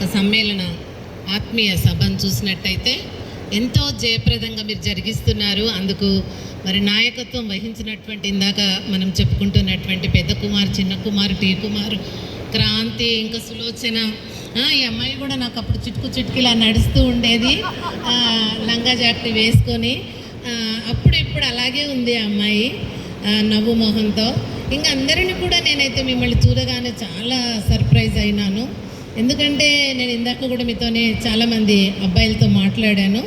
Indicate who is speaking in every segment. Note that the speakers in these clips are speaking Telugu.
Speaker 1: ఒక సమ్మేళన ఆత్మీయ సభను చూసినట్టయితే ఎంతో జయప్రదంగా మీరు జరిగిస్తున్నారు. అందుకు మరి నాయకత్వం వహించినటువంటి ఇందాక మనం చెప్పుకుంటున్నటువంటి పెద్ద కుమార్, చిన్న కుమార్, టీ కుమార్, క్రాంతి, ఇంకా సులోచన, ఈ అమ్మాయి కూడా నాకు అప్పుడు చిటుకులా నడుస్తూ ఉండేది, లంగా జాకెట్ వేసుకొని. అప్పుడు ఇప్పుడు అలాగే ఉంది ఆ అమ్మాయి నవ్వు మొహంతో. ఇంకా అందరినీ కూడా నేనైతే మిమ్మల్ని చూడగానే చాలా సర్ప్రైజ్ అయినాను. ఎందుకంటే నేను ఇందాక కూడా మీతోనే చాలామంది అబ్బాయిలతో మాట్లాడాను.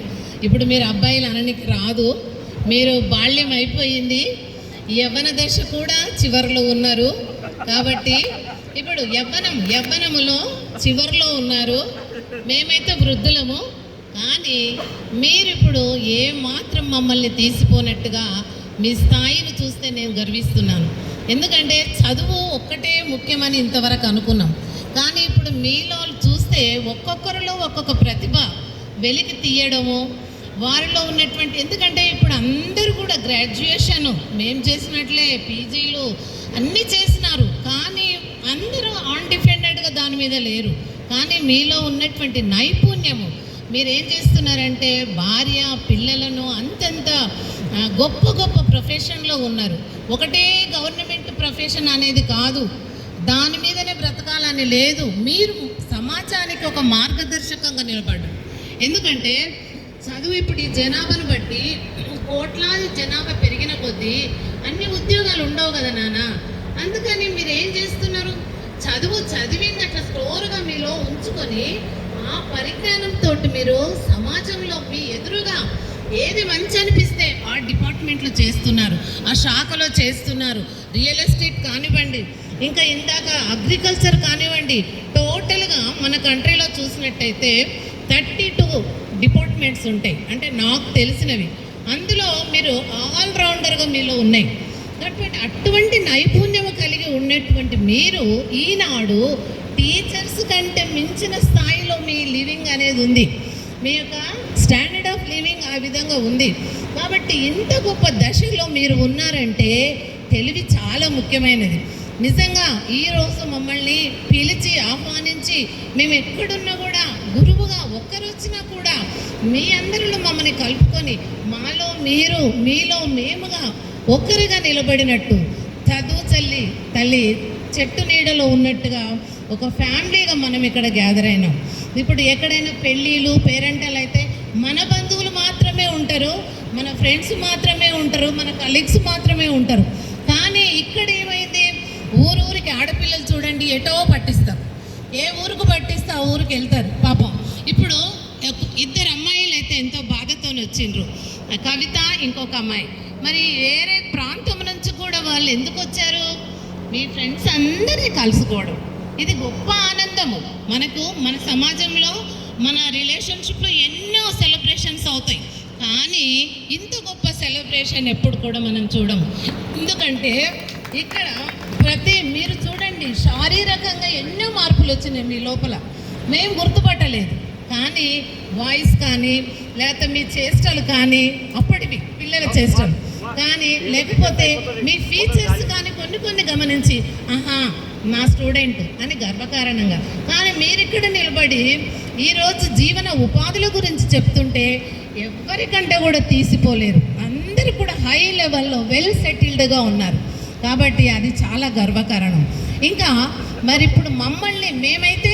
Speaker 1: ఇప్పుడు మీరు అబ్బాయిలు అననికి రాదు, మీరు బాల్యం అయిపోయింది, యవ్వన దశ కూడా చివరిలో ఉన్నారు. కాబట్టి ఇప్పుడు యవ్వనములో చివరిలో ఉన్నారు, మేమైతే వృద్ధులము. కానీ మీరు ఇప్పుడు ఏమాత్రం మమ్మల్ని తీసిపోనట్టుగా మీ స్థాయిని చూస్తే నేను గర్విస్తున్నాను. ఎందుకంటే చదువు ఒక్కటే ముఖ్యమని ఇంతవరకు అనుకున్నాం, కానీ ఇప్పుడు మీలో చూస్తే ఒక్కొక్కరిలో ఒక్కొక్క ప్రతిభ వెలికి తీయడము, వారిలో ఉన్నటువంటి, ఎందుకంటే ఇప్పుడు అందరూ కూడా గ్రాడ్యుయేషన్ మేము చేసినట్లే పీజీలు అన్నీ చేసినారు, కానీ అందరూ అన్డిపెండెంట్గా దాని మీద లేరు. కానీ మీలో ఉన్నటువంటి నైపుణ్యము మీరేం చేస్తున్నారంటే భార్య పిల్లలను అంతంత గొప్ప గొప్ప ప్రొఫెషన్లో ఉన్నారు. ఒకటే గవర్నమెంట్ ప్రొఫెషన్ అనేది కాదు, దాని మీదనే బ్రతకాలని లేదు. మీరు సమాజానికి ఒక మార్గదర్శకంగా నిలబడ్డారు. ఎందుకంటే చదువు ఇప్పుడు ఈ జనాభాను బట్టి కోట్లాది జనాభా పెరిగిన కొద్దీ అన్ని ఉద్యోగాలు ఉండవు కదా నాన్న. అందుకని మీరు ఏం చేస్తున్నారు, చదివింది అట్లా స్టోర్గా మీలో ఉంచుకొని ఆ పరిజ్ఞానంతో మీరు సమాజంలో మీ ఎదురుగా ఏది మంచి అనిపిస్తే ఆ డిపార్ట్మెంట్లో చేస్తున్నారు, ఆ శాఖలో చేస్తున్నారు. రియల్ ఎస్టేట్ కానివ్వండి, ఇంకా ఇందాక అగ్రికల్చర్ కానివ్వండి, టోటల్గా మన కంట్రీలో చూసినట్టయితే 32 డిపార్ట్మెంట్స్ ఉంటాయి, అంటే నాకు తెలిసినవి. అందులో మీరు ఆల్రౌండర్గా మీలో ఉన్నాయి. కాబట్టి అటువంటి నైపుణ్యం కలిగి ఉన్నటువంటి మీరు ఈనాడు టీచర్స్ కంటే మించిన స్థాయిలో మీ లివింగ్ అనేది ఉంది, మీ యొక్క స్టాండర్డ్ ఆఫ్ లివింగ్ ఆ విధంగా ఉంది. కాబట్టి ఇంత గొప్ప దశలో మీరు ఉన్నారంటే తెలివి చాలా ముఖ్యమైనది. నిజంగా ఈరోజు మమ్మల్ని పిలిచి ఆహ్వానించి మేము ఎక్కడున్నా కూడా గురువుగా ఒక్కరు వచ్చినా కూడా మీ అందరిలో మమ్మల్ని కలుపుకొని మాలో మీరు మీలో మేముగా ఒక్కరిగా నిలబడినట్టు చదువు తల్లి చెట్టు నీడలో ఉన్నట్టుగా ఒక ఫ్యామిలీగా మనం ఇక్కడ గ్యాదర్ అయినాం. ఇప్పుడు ఎక్కడైనా పెళ్ళిళ్ళు పేరెంటల్ అయితే మన బంధువులు మాత్రమే ఉంటారు, మన ఫ్రెండ్స్ మాత్రమే ఉంటారు, మన కలీగ్స్ మాత్రమే ఉంటారు. కానీ ఇక్కడ ఏమైంది, ఊరికి ఆడపిల్లలు చూడండి ఎటో పట్టిస్తారు, ఏ ఊరుకు పట్టిస్తే ఆ ఊరికి వెళ్తారు. పాపం ఇప్పుడు 2 అమ్మాయిలు అయితే ఎంతో బాధతో వచ్చిండ్రు, కవిత ఇంకొక అమ్మాయి. మరి వేరే ప్రాంతం నుంచి కూడా వాళ్ళు ఎందుకు వచ్చారు, మీ ఫ్రెండ్స్ అందరినీ కలుసుకోవడం, ఇది గొప్ప ఆనందము. మనకు మన సమాజంలో మన రిలేషన్షిప్లో ఎన్నో సెలబ్రేషన్స్ అవుతాయి, కానీ ఇంత గొప్ప సెలబ్రేషన్ ఎప్పుడు కూడా మనం చూడము. ఎందుకంటే ఇక్కడ మీరు చూడండి, శారీరకంగా ఎన్నో మార్పులు వచ్చినాయి మీ లోపల, మేము గుర్తుపట్టలేదు. కానీ వాయిస్ కానీ లేకపోతే మీ చేష్టలు కానీ, అప్పటివి పిల్లల చేష్టలు కానీ, లేకపోతే మీ ఫీచర్స్ కానీ కొన్ని గమనించి ఆహా నా స్టూడెంట్ అని గర్వకారణంగా. కానీ మీరు ఇక్కడ నిలబడి ఈరోజు జీవన ఉపాధుల గురించి చెప్తుంటే ఎవరికంటే కూడా తీసిపోలేరు, అందరూ కూడా హై లెవెల్లో వెల్ సెటిల్డ్గా ఉన్నారు. కాబట్టి అది చాలా గర్వకారణం. ఇంకా మరి ఇప్పుడు మేమైతే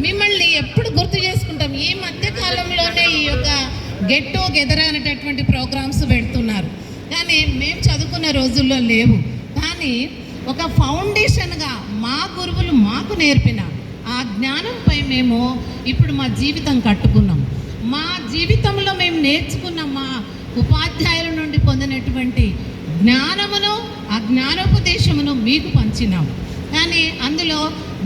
Speaker 1: మిమ్మల్ని ఎప్పుడు గుర్తు చేసుకుంటాం. ఈ మధ్య కాలంలోనే ఈ యొక్క గెట్ టుగెదర్ అనేటటువంటి ప్రోగ్రామ్స్ పెడుతున్నారు, కానీ మేము చదువుకున్న రోజుల్లో లేవు. కానీ ఒక ఫౌండేషన్గా మా గురువులు మాకు నేర్పిన ఆ జ్ఞానంపై మేము ఇప్పుడు మా జీవితం కట్టుకున్నాం. మా జీవితంలో మేము నేర్చుకున్న మా ఉపాధ్యాయుల నుండి పొందినటువంటి జ్ఞానమును, ఆ జ్ఞానోపదేశమును మీకు పంచినాము. కానీ అందులో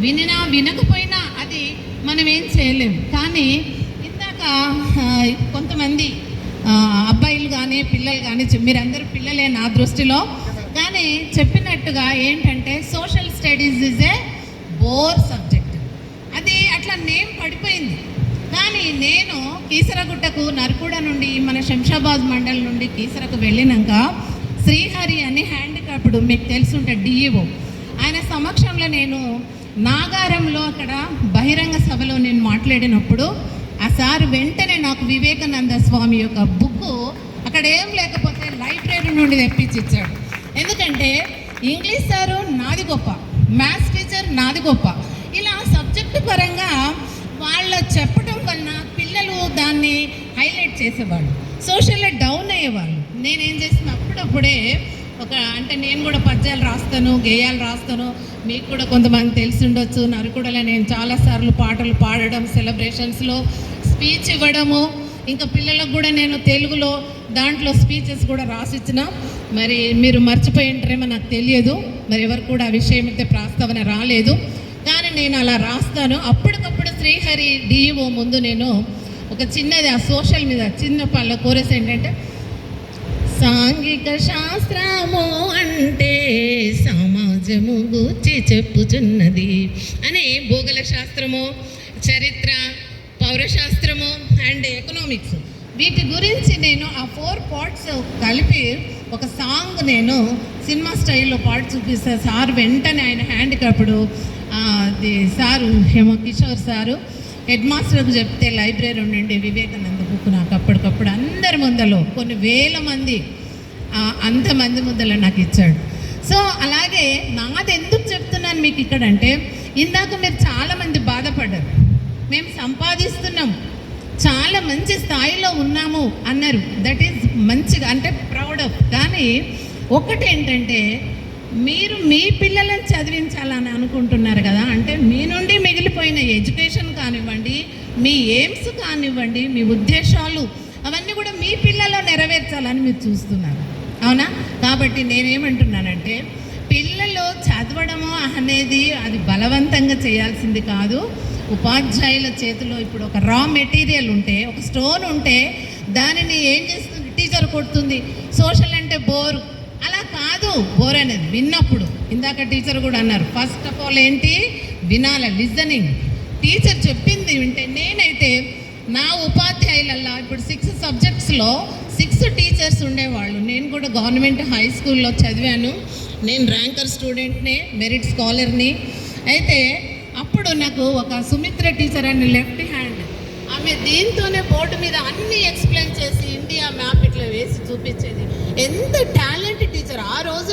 Speaker 1: వినకపోయినా అది మనం ఏం చేయలేము. కానీ ఇందాక కొంతమంది అబ్బాయిలు కానీ పిల్లలు కానీ, మీరందరూ పిల్లలే నా దృష్టిలో, కానీ చెప్పినట్టుగా ఏంటంటే social studies is a bore subject, అది అట్లా నేమ్ పడిపోయింది. కానీ నేను కీసరగుట్టకు నరకూడ నుండి మన శంషాబాద్ మండలం నుండి కీసరకు వెళ్ళినాక శ్రీహరి అని హ్యాండిక్యాప్డ్ మీకు తెలుసుంటే డిఈఓ, ఆయన సమక్షంలో నేను నాగారంలో అక్కడ బహిరంగ సభలో నేను మాట్లాడినప్పుడు ఆ సార్ వెంటనే నాకు వివేకానంద స్వామి యొక్క బుక్ అక్కడ ఏం లేకపోతే లైబ్రరీ నుండి తెప్పించి ఇచ్చాడు. ఎందుకంటే ఇంగ్లీష్ సారు నాది గొప్ప, మ్యాథ్స్ టీచర్ నాది గొప్ప, ఇలా సబ్జెక్టు పరంగా వాళ్ళ చెప్పడం వలన పిల్లలు దాన్ని హైలైట్ చేసేవాళ్ళు, సోషల్లో డౌన్ అయ్యేవాళ్ళు. నేనేం చేసిన అప్పుడప్పుడే అంటే నేను కూడా పద్యాలు రాస్తాను, గేయాలు రాస్తాను. మీకు కూడా కొంతమంది తెలిసి ఉండొచ్చు, నరకుడలో నేను చాలాసార్లు పాటలు పాడడం, సెలబ్రేషన్స్లో స్పీచ్ ఇవ్వడము, ఇంకా పిల్లలకు కూడా నేను తెలుగులో దాంట్లో స్పీచెస్ కూడా రాసిచ్చిన. మరి మీరు మర్చిపోయి ఉంటారేమో నాకు తెలియదు, మరి ఎవరు కూడా ఆ విషయం అయితే ప్రస్తావన రాలేదు, కానీ నేను అలా రాస్తాను. అప్పటికప్పుడు శ్రీహరి డిఈఓ ముందు నేను ఒక చిన్నది ఆ సోషల్ మీద చిన్న పళ్ళ కోరస్ ఏంటంటే, సాంఘిక శాస్త్రము అంటే సమాజము గూర్చి చెప్పుచున్నది అని భూగోళ శాస్త్రము, చరిత్ర, పౌరశాస్త్రము అండ్ ఎకనామిక్స్ వీటి గురించి నేను ఆ 4 పార్ట్స్ కలిపి ఒక సాంగ్ నేను సినిమా స్టైల్లో పాట చూపిస్తే సార్ వెంటనే ఆయన హ్యాండ్కప్పుడు అది సారు కిషోర్ సారు హెడ్ మాస్టర్కి చెప్తే లైబ్రరీ ఉండండి వివేకానంద బుక్ నాకు అప్పటికప్పుడు అందరి ముందలో కొన్ని వేల మంది అంతమంది ముందర నాకు ఇచ్చాడు. సో అలాగే నాది ఎందుకు చెప్తున్నాను మీకు ఇక్కడ అంటే, ఇందాక మీరు చాలామంది బాధపడ్డారు, మేము సంపాదిస్తున్నాం, చాలా మంచి స్థాయిలో ఉన్నాము అన్నారు. దట్ ఈజ్ మంచిగా అంటే ప్రౌడ్ ఆఫ్. కానీ ఒకటి ఏంటంటే, మీరు మీ పిల్లలను చదివించాలని అనుకుంటున్నారు కదా, అంటే మీ నుండి మిగిలిపోయిన ఎడ్యుకేషన్ కానివ్వండి, మీ ఎయిమ్స్ కానివ్వండి, మీ ఉద్దేశాలు అవన్నీ కూడా మీ పిల్లల్లో నెరవేర్చాలని మీరు చూస్తున్నారు, అవునా? కాబట్టి నేనేమంటున్నానంటే, పిల్లలు చదవడము అనేది అది బలవంతంగా చేయాల్సింది కాదు. ఉపాధ్యాయుల చేతిలో ఇప్పుడు ఒక రా మెటీరియల్ ఉంటే, ఒక స్టోన్ ఉంటే దానిని ఏం చేస్తుంది, టీచర్ కొడుతుంది. సోషల్ అంటే బోరు, అలా కాదు. బోర్ అనేది విన్నప్పుడు, ఇందాక టీచర్ కూడా అన్నారు, ఫస్ట్ ఆఫ్ ఆల్ ఏంటి వినాలి, లిజనింగ్. టీచర్ చెప్పింది వింటే, నేనైతే నా ఉపాధ్యాయులల్లా ఇప్పుడు 6 సబ్జెక్ట్స్లో 6 టీచర్స్ ఉండేవాళ్ళు. నేను కూడా గవర్నమెంట్ హై స్కూల్లో చదివాను, నేను ర్యాంకర్ స్టూడెంట్ని, మెరిట్ స్కాలర్ని. అయితే అప్పుడు నాకు ఒక సుమిత్ర టీచర్ అని లెఫ్ట్ హ్యాండ్, ఆమె దీంతోనే బోర్డు మీద అన్నీ ఎక్స్ప్లెయిన్ చేసి ఇండియా మ్యాప్ ఇట్లా వేసి చూపించేది. ఎంత టాలెంట్ టీచర్ ఆ రోజు.